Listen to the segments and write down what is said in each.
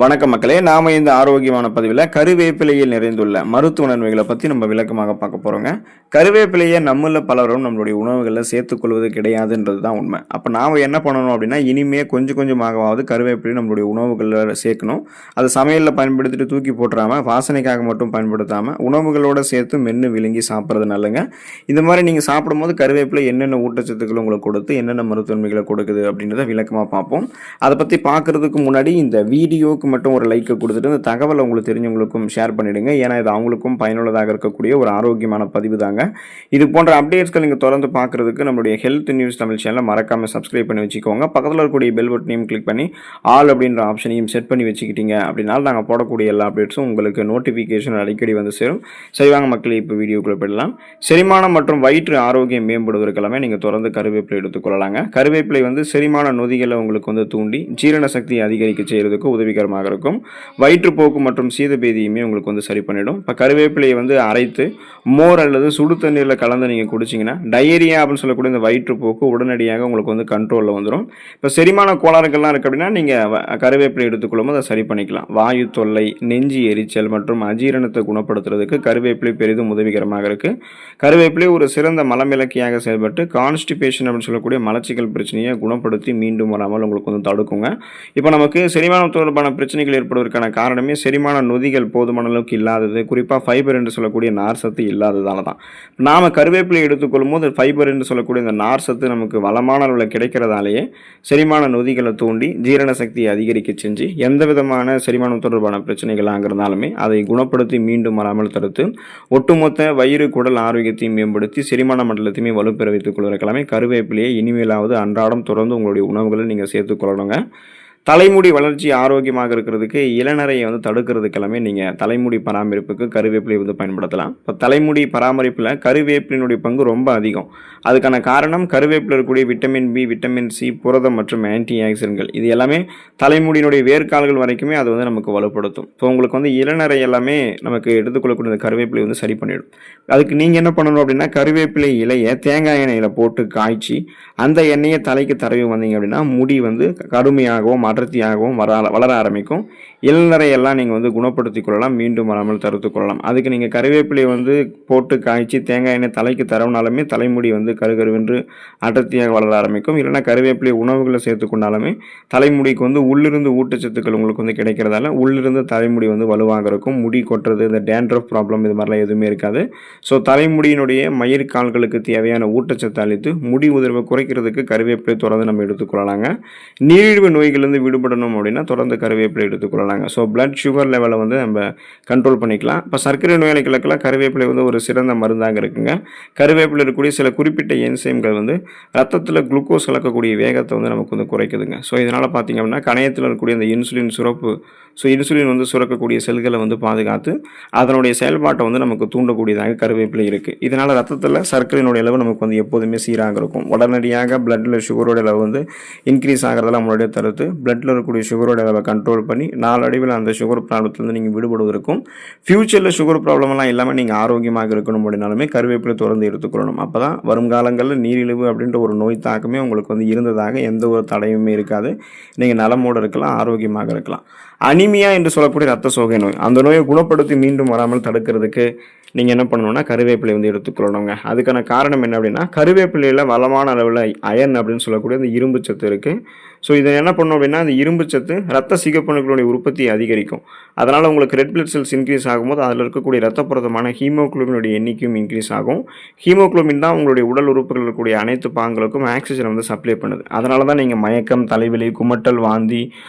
வணக்கம் மக்களே, நாம இந்த ஆரோக்கியமான பதிவில் கருவேப்பிலையில் நிறைந்துள்ள மருத்துவ நன்மைகளை பற்றி நம்ம விளக்கமாக பார்க்க போகிறோங்க. கருவேப்பிலையை நம்மள பலரும் நம்மளுடைய உணவுகளில் சேர்த்துக்கொள்வது கிடையாதுன்றது தான் உண்மை. அப்போ நாம் என்ன பண்ணணும் அப்படின்னா, இனிமே கொஞ்சம் கொஞ்சமாகவாவது கருவேப்பிலை நம்மளுடைய உணவுகளில் சேர்க்கணும். அது சமையலில் பயன்படுத்திட்டு தூக்கி போட்டுறாமல், வாசனைக்காக மட்டும் பயன்படுத்தாமல் உணவுகளோடு சேர்த்து மென்று விழுங்கி சாப்பிட்றது நல்லங்க. இந்த மாதிரி நீங்கள் சாப்பிடும்போது கருவேப்பிலை என்னென்ன ஊட்டச்சத்துக்கள் உங்களுக்கு கொடுத்து என்னென்ன மருத்துவ நன்மைகளை கொடுக்குது அப்படின்றத விளக்கமாக பார்ப்போம். அதை பற்றி பார்க்குறதுக்கு முன்னாடி இந்த வீடியோக்கு மட்டும் ஒரு லைக்கை கொடுத்துட்டு இந்த தகவலை உங்களுக்கு தெரிஞ்சவங்களுக்கும் ஷேர் பண்ணிவிடுங்க. ஏன்னா இது அவங்களுக்கும் பயனுள்ளதாக இருக்கக்கூடிய ஒரு ஆரோக்கியமான பதிவு தாங்க. இது போன்ற அப்டேட்ஸ்கள் நீங்கள் தொடர்ந்து பார்க்குறதுக்கு நம்மளுடைய ஹெல்த் நியூஸ் தமிழ் சேனலை மறக்காமல் சப்ஸ்கிரைப் பண்ணி வச்சுக்கோங்க. பக்கத்தில் இருக்கக்கூடிய பெல் பட்டனையும் கிளிக் பண்ணி ஆல் அப்படின்ற ஆப்ஷனையும் செட் பண்ணி வச்சுக்கிட்டீங்க அப்படின்னா நாங்கள் போடக்கூடிய எல்லா அப்டேட்ஸும் உங்களுக்கு நோட்டிஃபிகேஷன் அடிக்கடி வந்து சேரும். சரிவாங்க மக்களே, இப்போ வீடியோக்குள்ளே போயிடலாம். செரிமானம் மற்றும் வயிற்று ஆரோக்கியம் மேம்படுவதற்கெல்லாமே நீங்கள் தொடர்ந்து கருவேப்பிலை எடுத்துக்கொள்ளலாங்க. கருவேப்பிலை செரிமான நொதிகளை உங்களுக்கு தூண்டி ஜீரண சக்தியை அதிகரிக்க செய்கிறதுக்கு உதவிகரமாக இருக்கும். வயிற்றுப்போக்கு மற்றும் சீதபேதியுமே உங்களுக்கு சரி பண்ணிடும். இப்போ கருவேப்பிலையை அரைத்து மோர் அல்லது சுடு தண்ணீரில் கலந்து நீங்கள் குடிச்சிங்கன்னா டயரியா அப்படின்னு சொல்லக்கூடிய இந்த வயிற்றுப்போக்கு உடனடியாக உங்களுக்கு கண்ட்ரோலில் வந்துடும். இப்போ செரிமான கோளாறுகள்லாம் இருக்குது அப்படின்னா நீங்கள் கருவேப்பிலை எடுத்துக்கொள்ளும் அதை சரி பண்ணிக்கலாம். வாயு தொல்லை, நெஞ்சு எரிச்சல் மற்றும் அஜீரணத்தை குணப்படுத்துறதுக்கு கருவேப்பிலை பெரிதும் உதவிகரமாக இருக்குது. கருவேப்பிலை ஒரு சிறந்த மலமிளக்கியாக செயல்பட்டு கான்ஸ்டிபேஷன் அப்படின்னு சொல்லக்கூடிய மலச்சிக்கல் பிரச்சனையை குணப்படுத்தி மீண்டும் வராமல் உங்களுக்கு தடுக்குங்க. இப்போ நமக்கு செரிமானம் தொடர்பான பிரச்சனைகள் ஏற்படுவதற்கான காரணமே செரிமான நொதிகள் போதுமான அளவுக்கு இல்லாதது, குறிப்பாக ஃபைபர் என்று சொல்லக்கூடிய நார் சத்து இல்லாததால தான். நாம் கருவேப்பிலை எடுத்துக்கொள்ளும் போது ஃபைபர் என்று சொல்லக்கூடிய இந்த நார் சத்து நமக்கு வளமான அளவில் கிடைக்கிறதாலேயே செரிமான நொதிகளை தூண்டி ஜீரண சக்தியை அதிகரிக்க செஞ்சு எந்த விதமான செரிமானம் தொடர்பான பிரச்சனைகளாக இருந்தாலுமே அதை குணப்படுத்தி மீண்டும் வராமல் தடுத்து ஒட்டுமொத்த வயிறு குடல் ஆரோக்கியத்தையும் மேம்படுத்தி செரிமான மண்டலத்தையுமே வலுப்பெற வைத்துக் கொள்வதற்கெல்லாமே கருவேப்பிலையை இனிமேலாவது அன்றாடம் தொடர்ந்து உங்களுடைய உணவுகளை நீங்கள் சேர்த்துக்கொள்ளணுங்க. தலைமுடி வளர்ச்சி ஆரோக்கியமாக இருக்கிறதுக்கு இளநரையை தடுக்கிறதுக்கெல்லாமே நீங்கள் தலைமுடி பராமரிப்புக்கு கருவேப்பிலை பயன்படுத்தலாம். இப்போ தலைமுடி பராமரிப்பில் கருவேப்பிலினுடைய பங்கு ரொம்ப அதிகம். அதுக்கான காரணம் கருவேப்பில் இருக்கக்கூடிய விட்டமின் பி, விட்டமின் சி, புரதம் மற்றும் ஆன்டி ஆக்சிடென்ட்கள் இது எல்லாமே தலைமுடியினுடைய வேர்க்கால்கள் வரைக்குமே அது நமக்கு வலுப்படுத்தும். இப்போ உங்களுக்கு இளநரை எல்லாமே நமக்கு எடுத்துக்கொள்ளக்கூடிய இந்த கருவேப்பிலை சரி பண்ணிடும். அதுக்கு நீங்கள் என்ன பண்ணணும் அப்படின்னா, கருவேப்பிலை இலையை தேங்காய் எண்ணெயில் போட்டு காய்ச்சி அந்த எண்ணெயை தலைக்கு தடவி வந்தீங்க அப்படின்னா முடி கடுமையாகவும் அடர்த்தியாகவும் வளர ஆரம்பிக்கும். இளநரையெல்லாம் நீங்கள் குணப்படுத்திக் கொள்ளலாம், மீண்டும் வராமல் தடுத்துக் கொள்ளலாம். அதுக்கு நீங்கள் கருவேப்பிலையை போட்டு காய்ச்சி தேங்காய் எண்ணெய் தலைக்கு தரவுனாலுமே தலைமுடி கருகருவென்று அடர்த்தியாக வளர ஆரம்பிக்கும். இல்லைன்னா கருவேப்பிலை உணவுகளை சேர்த்துக்கொண்டாலுமே தலைமுடிக்கு உள்ளிருந்து ஊட்டச்சத்துக்கள் உங்களுக்கு கிடைக்கிறதால உள்ளிருந்து தலைமுடி வலுவாக இருக்கும். முடி கொட்டுறது, இந்த டேண்ட்ரஃப் ப்ராப்ளம் இது மாதிரிலாம் எதுவுமே இருக்காது. ஸோ தலைமுடியினுடைய மயிர்கால்களுக்கு தேவையான ஊட்டச்சத்து அளித்து முடி உதிர்வை குறைக்கிறதுக்கு கருவேப்பிலை தொடர்ந்து நம்ம எடுத்துக்கொள்ளலாங்க. நீரிழிவு நோய்களிலிருந்து விடுபடணும் அப்படின்னா தொடர்ந்து கருவேப்பிலை எடுத்துக்கொள்ளலாங்க. ஸோ பிளட் சுகர் லெவலை நம்ம கண்ட்ரோல் பண்ணிக்கலாம். இப்போ சர்க்கரை நோயாளிகளுக்கெல்லாம் கருவேப்பிலை ஒரு சிறந்த மருந்தாக இருக்குங்க. கருவேப்பிலை இருக்கக்கூடிய சில குறிப்பிட்ட என்சைம்கள் ரத்தத்தில் குளுக்கோஸ் கலக்கக்கூடிய வேகத்தை நமக்கு குறைக்குதுங்க. ஸோ இதனால் பார்த்தீங்க அப்படின்னா கணையத்தில் இருக்கக்கூடிய அந்த இன்சுலின் சுரப்பு, ஸோ இன்சுலின் சுரக்கக்கூடிய செல்களை பாதுகாத்து அதனுடைய செயல்பாட்டை நமக்கு தூண்டக்கூடியதாக கருவேப்பிலை இருக்குது. இதனால் ரத்தத்தில் சர்க்கரையினுடைய அளவு நமக்கு எப்போதுமே சீராக இருக்கும். உடனடியாக பிளட்டில் சுகரோட அளவு இன்க்ரீஸ் ஆகிறதெல்லாம் முன்னாடியே தடுத்து பிளட்டில் இருக்கக்கூடிய சுகரோட அளவை கண்ட்ரோல் பண்ணி நாளடைவில் அந்த சுகர் ப்ராப்ளத்திலிருந்து நீங்கள் விடுபடுவதற்கும் ஃபியூச்சரில் சுகர் ப்ராப்ளம்லாம் இல்லாமல் நீங்கள் ஆரோக்கியமாக இருக்கணும் அப்படின்னாலுமே கருவேப்பிலை தொடர்ந்து எடுத்துக்கொள்ளணும். அப்போ தான் வருங்காலங்களில் நீரிழிவு அப்படின்ற ஒரு நோய் தாக்கமே உங்களுக்கு இருந்ததாக எந்த ஒரு தடையுமே இருக்காது. நீங்கள் நலமோடு இருக்கலாம், ஆரோக்கியமாக இருக்கலாம். அனிமியா என்று சொல்லக்கூடிய ரத்த சோகை நோய், அந்த நோயை குணப்படுத்தி மீண்டும் வராமல் தடுக்கிறதுக்கு நீங்கள் என்ன பண்ணணும்னா கருவேப்பிலை எடுத்துக்கொள்ளணுங்க. அதுக்கான காரணம் என்ன அப்படின்னா, கருவேப்பிலையில் வளமான அளவில் அயன் அப்படின்னு சொல்லக்கூடிய அந்த இரும்பு சத்து இருக்குது. ஸோ இதை என்ன பண்ணணும் அப்படின்னா, அந்த இரும்பு சத்து ரத்த சிகப்பணுக்களுடைய உற்பத்தியை அதிகரிக்கும். அதனால் உங்களுக்கு ரெட் பிளட் செல்ஸ் இன்க்ரீஸ் ஆகும்போது அதில் இருக்கக்கூடிய ரத்த புரதமான ஹீமோகுளோபினுடைய எண்ணிக்கையும் இன்க்ரீஸ் ஆகும். ஹீமோகுளோபின் தான் உங்களுடைய உடல் உறுப்புகள் இருக்கக்கூடிய அனைத்து பாகங்களுக்கும் ஆக்சிஜனை சப்ளை பண்ணுது. அதனால தான் நீங்கள் மயக்கம், தலைவலி, குமட்டல், வாந்தி,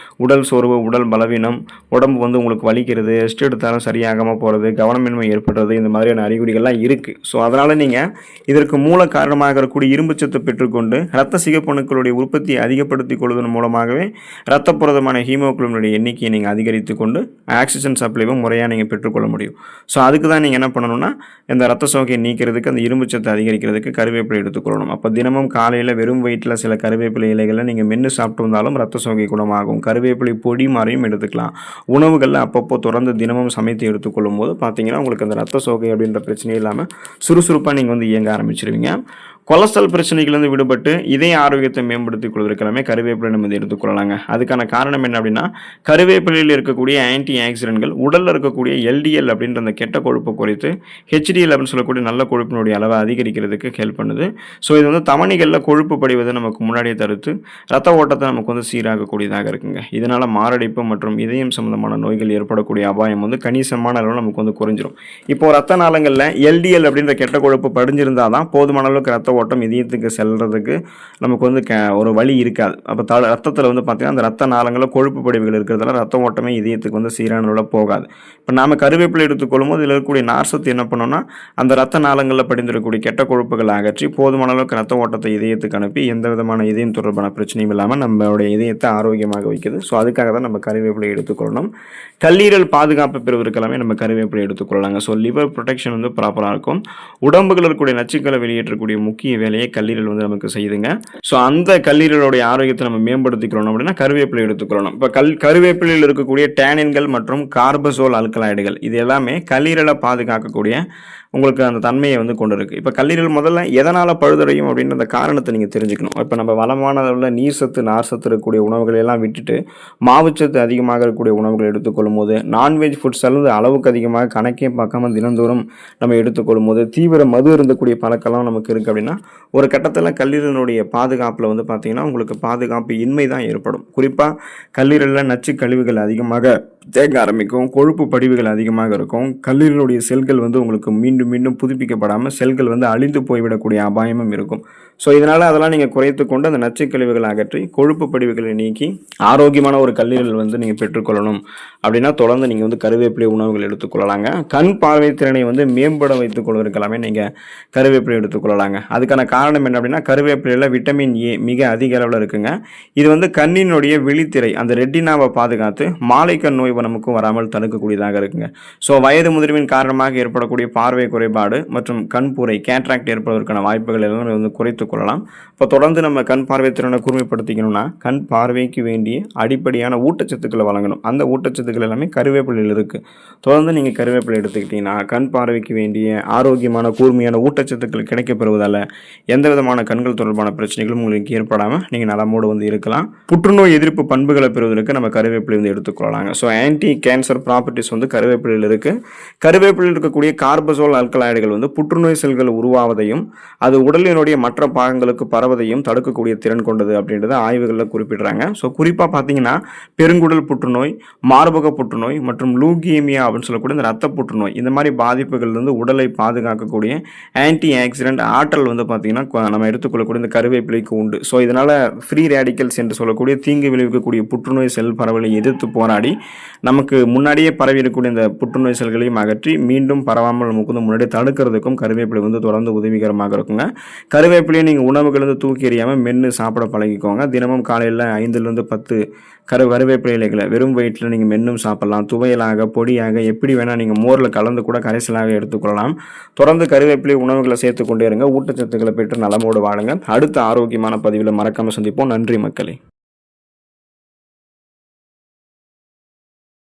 உடல் சோர்வு, உடல் பலவீனம், உடம்பு உங்களுக்கு வலிக்கிறது, ரெஸ்ட் எடுத்தாலும் சரியாகாமல் போகிறது, கவனமின்மை ஏற்படுறது, இந்த மாதிரியான அறிகுறிகள்லாம் இருக்குது. ஸோ அதனால் நீங்கள் இதற்கு மூல காரணமாக இருக்கக்கூடிய இரும்பு சத்தை பெற்றுக்கொண்டு ரத்த சிகப்பணுக்களுடைய உற்பத்தியை அதிகப்படுத்திக் கொள்வதன் மூலமாகவே ரத்த புரதமான ஹீமோகுளோபினுடைய எண்ணிக்கையை நீங்கள் அதிகரித்து கொண்டு ஆக்சிஜன் சப்ளைவும் முறையாக நீங்கள் பெற்றுக்கொள்ள முடியும். ஸோ அதுக்கு தான் நீங்கள் என்ன பண்ணணும்னா, இந்த ரத்த சோகையை நீக்கிறதுக்கு, அந்த இரும்பு சத்தை அதிகரிக்கிறதுக்கு கருவேப்பிலை எடுத்துக்கொள்ளணும். அப்போ தினமும் காலையில் வெறும் வயிற்றில் சில கருவேப்பிலை இலைகளை நீங்கள் மென்று சாப்பிட்டு வந்தாலும் ரத்த சோகை குணமாகும். கருவேப்பிலை பொடி மாதிரியும் எடுத்துக்கலாம். உணவுகளில் அப்பப்போ தொடர்ந்து தினமும் சமைத்து எடுத்துக்கொள்ளும் போது பார்த்தீங்கன்னா உங்களுக்கு அந்த ரத்த சோகை அப்படின்ற பிரச்சனை இல்லாமல் சுறுசுறுப்பாக நீங்கள் இயங்க ஆரம்பிச்சிருவீங்க. கொலஸ்ட்ரால் பிரச்சனைகளிலிருந்து விடுபட்டு இதய ஆரோக்கியத்தை மேம்படுத்திக் கொள்வதற்கு எல்லாமே கருவேப்பிலை நம்ம இதை எடுத்துக்கொள்ளலாங்க. அதுக்கான காரணம் என்ன அப்படின்னா, கருவேப்பிலையில் இருக்கக்கூடிய ஆன்டி ஆக்சிடென்ட்கள் உடலில் இருக்கக்கூடிய எல்டிஎல் அப்படின்ற அந்த கெட்ட கொழுப்பை குறைத்து ஹெச்டிஎல் அப்படின்னு சொல்லக்கூடிய நல்ல கொழுப்பினுடைய அளவை அதிகரிக்கிறதுக்கு ஹெல்ப் பண்ணுது. ஸோ இது வந்து தமனிகளில் கொழுப்பு படிவதை நமக்கு முன்னாடியே தடுத்து ரத்த ஓட்டத்தை நமக்கு வந்து சீராகக்கூடியதாக இருக்குங்க. இதனால் மாரடைப்பு மற்றும் இதயம் சம்பந்தமான நோய்கள் ஏற்படக்கூடிய அபாயம் வந்து கணிசமான அளவில் நமக்கு வந்து குறைஞ்சிரும். இப்போ ரத்த நாளங்களில் எல்டிஎல் அப்படின்ற கெட்ட கொழுப்பு படிஞ்சிருந்தால் தான் போதுமான அளவுக்கு ரத்த ஓட்டம் இதயத்துக்கு செல்றதுக்கு நமக்கு வந்து ஒரு வழி இருக்காது. அப்போ ரத்தத்தில் வந்து பார்த்தீங்கன்னா அந்த ரத்த நாளங்களில் கொழுப்பு படிவுகள் இருக்கிறதால ரத்த ஓட்டமே இதயத்துக்கு வந்து சீரான அளவில் போகாது. இப்போ நாம் கருவேப்பிலை எடுத்துக்கொள்ளும் போது இதில் இருக்கக்கூடிய நார்சத்து என்ன பண்ணோம்னா அந்த ரத்த நாளங்களில் படிந்திருக்கக்கூடிய கெட்ட கொழுப்புகளை அகற்றி போதுமான அளவுக்கு ரத்த ஓட்டத்தை இதயத்துக்கு அனுப்பி எந்த விதமான இதயம் தொடர்பான பிரச்சனையும் இல்லாமல் நம்மளுடைய இதயத்தை ஆரோக்கியமாக வைக்குது. ஸோ அதுக்காக தான் நம்ம கருவேப்பிலை எடுத்துக்கொள்ளணும். கல்லீரல் பாதுகாப்பு பெறுவதற்கு எல்லாமே நம்ம கருவேப்பிலை எடுத்துக்கொள்ளலாங்க. ஸோ லிவர் ப்ரொடெக்ஷன் வந்து ப்ராப்பராக இருக்கும். உடம்புகள் இருக்கக்கூடிய நச்சுக்களை வெளியேற்றக்கூடிய முக்கிய வேலையை கல்லீரல் வந்து நமக்கு செய்யுதுங்க. ஸோ அந்த கல்லீரலுடைய ஆரோக்கியத்தை நம்ம மேம்படுத்திக்கிறோம் அப்படின்னா கருவேப்பிலை எடுத்துக்கொள்ளணும். இப்போ கருவேப்பிலையில் இருக்கக்கூடிய டேனின்கள் மற்றும் கார்பசோல் அல்கலாய்டுகள் இது எல்லாமே கல்லீரலை பாதுகாக்கக்கூடிய உங்களுக்கு அந்த தன்மையை வந்து கொண்டு இருக்குது. இப்போ கல்லீரல் முதல்ல எதனால் பழுதடையும் அப்படின்ற அந்த காரணத்தை நீங்கள் தெரிஞ்சுக்கணும். இப்போ நம்ம வளமான அளவில் நீர் சத்து நார் சத்து இருக்கக்கூடிய உணவுகள் எல்லாம் விட்டுட்டு மாவுச்சத்து அதிகமாக இருக்கக்கூடிய உணவுகள் எடுத்துக்கொள்ளும் போது நான்வெஜ் ஃபுட்ஸ் அல்லது அளவுக்கு அதிகமாக கணக்கே பார்க்காம தினந்தோறும் நம்ம எடுத்துக்கொள்ளும் போது தீவிர மது இருந்தக்கூடிய பழக்கம்லாம் நமக்கு இருக்குது அப்படின்னா ஒரு கட்டத்தில் கல்லீரலுடைய பாதுகாப்பில் வந்து பார்த்திங்கன்னா உங்களுக்கு பாதுகாப்பு இன்மை தான் ஏற்படும். குறிப்பாக கல்லீரலில் நச்சு கழிவுகள் அதிகமாக தேங்க ஆரம்பிக்கும், கொழுப்பு படிவுகள் அதிகமாக இருக்கும், கல்லீரலுடைய செல்கள் வந்து உங்களுக்கு மீண்டும் மீண்டும் புதுப்பிக்கப்படாமல் செல்கள் வந்து அழிந்து போய்விடக்கூடிய அபாயமும் இருக்கும். ஸோ இதனால் அதெல்லாம் நீங்கள் குறைத்து கொண்டு அந்த நச்சு கழிவுகளை அகற்றி கொழுப்பு படிவுகளை நீக்கி ஆரோக்கியமான ஒரு கல்லீரல் வந்து நீங்கள் பெற்றுக்கொள்ளணும் அப்படின்னா தொடர்ந்து நீங்கள் வந்து கருவேப்பிலை உணவுகள் எடுத்துக்கொள்ளலாங்க. கண் பார்வை திறனை வந்து மேம்பட வைத்துக் கொள்வதற்கெல்லாமே நீங்கள் கருவேப்பிலை எடுத்துக்கொள்ளலாங்க. அதுக்கான காரணம் என்ன அப்படின்னா கருவேப்பிலையில் விட்டமின் ஏ மிக அதிக அளவில் இருக்குங்க. இது வந்து கண்ணினுடைய விழித்திரை அந்த ரெட்டினாவை பாதுகாத்து மாலைக்கண் நோய் நமக்கும் வராமல் தடுக்கக்கூடியதாக இருக்குங்க. ஸோ வயது முதிர்வின் காரணமாக ஏற்படக்கூடிய பார்வை குறைபாடு மற்றும் கண்புரை கேட்ராக்ட் ஏற்படுவதற்கான வாய்ப்புகள் எல்லாம் வந்து குறைத்து கொள்ளலாம். இப்போ தொடர்ந்து நம்ம கண் பார்வை திறனை கூர்மைப்படுத்திக்கணும்னா கண் பார்வைக்கு வேண்டிய அடிப்படையான ஊட்டச்சத்துக்களை வழங்கணும். அந்த ஊட்டச்சத்துக்கள் எல்லாமே கருவேப்பிலையில் இருக்குது. தொடர்ந்து நீங்கள் கருவேப்பிலை எடுத்துக்கிட்டீங்கன்னா கண் பார்வைக்கு வேண்டிய ஆரோக்கியமான கூர்மையான ஊட்டச்சத்துக்கள் கிடைக்கப்பெறுவதால் எந்த விதமான கண்கள் தொடர்பான பிரச்சனைகளும் உங்களுக்கு ஏற்படாமல் நீங்கள் நலமோடு வந்து இருக்கலாம். புற்றுநோய் எதிர்ப்பு பண்புகளை பெறுவதற்கு நம்ம கருவேப்பிலை வந்து எடுத்துக்கொள்ளலாங்க. ஸோ ஆன்டி கேன்சர் ப்ராப்பர்ட்டிஸ் வந்து கருவேப்பிலையில் இருக்குது. கருவேப்பிலையில் இருக்கக்கூடிய கார்பசோல் அல்கலாய்டுகள் வந்து புற்றுநோய் செல்கள் உருவாவதையும் அது உடலினுடைய மற்ற பாகங்களுக்கு பரவதையும் தடுக்கக்கூடிய திறன் கொண்டது அப்படின்றத ஆய்வுகளில் குறிப்பிடுறாங்க. ஸோ குறிப்பாக பார்த்தீங்கன்னா பெருங்குடல் புற்றுநோய், மார்பக புற்றுநோய் மற்றும் லூகேமியா அப்படின்னு சொல்லக்கூடிய இந்த ரத்த புற்றுநோய் இந்த மாதிரி பாதிப்புகள்லேருந்து உடலை பாதுகாக்கக்கூடிய ஆன்டி ஆக்சிடென்ட் ஆற்றல் வந்து பார்த்தீங்கன்னா நம்ம எடுத்துக்கொள்ளக்கூடிய இந்த கருவேப்பிலைக்கு உண்டு. ஸோ இதனால் ஃப்ரீ ரேடிக்கல்ஸ் என்று சொல்லக்கூடிய தீங்கு விளைவிக்கக்கூடிய புற்றுநோய் செல் பரவலை எதிர்த்து போராடி நமக்கு முன்னாடியே பரவி இருக்கக்கூடிய இந்த புற்றுநோய் செல்களையும் அகற்றி மீண்டும் பரவாமல் நமக்கு வந்து முன்னாடியே தடுக்கிறதுக்கும் கருவேப்பிலை வந்து தொடர்ந்து உதவிகரமாக இருக்குங்க. கருவேப்பிலையை நீங்கள் உணவுகள் வந்து தூக்கி எறியாமல் மென்று சாப்பிட பழகிக்கோங்க. தினமும் காலையில் 5லிருந்து 10 கருவேப்பிலை இலைகளை வெறும் வயிற்றில் நீங்கள் மென்னும் சாப்பிடலாம். துவையலாக பொடியாக எப்படி வேணால் நீங்கள் மோரில் கலந்து கூட கரைசலாக எடுத்துக்கொள்ளலாம். தொடர்ந்து கருவேப்பிலை உணவுகளை சேர்த்து கொண்டே இருங்க. ஊட்டச்சத்துக்களை பெற்று நலமோடு வாழுங்க. அடுத்த ஆரோக்கியமான பதிவில் மறக்காமல் சந்திப்போம். நன்றி மக்களே.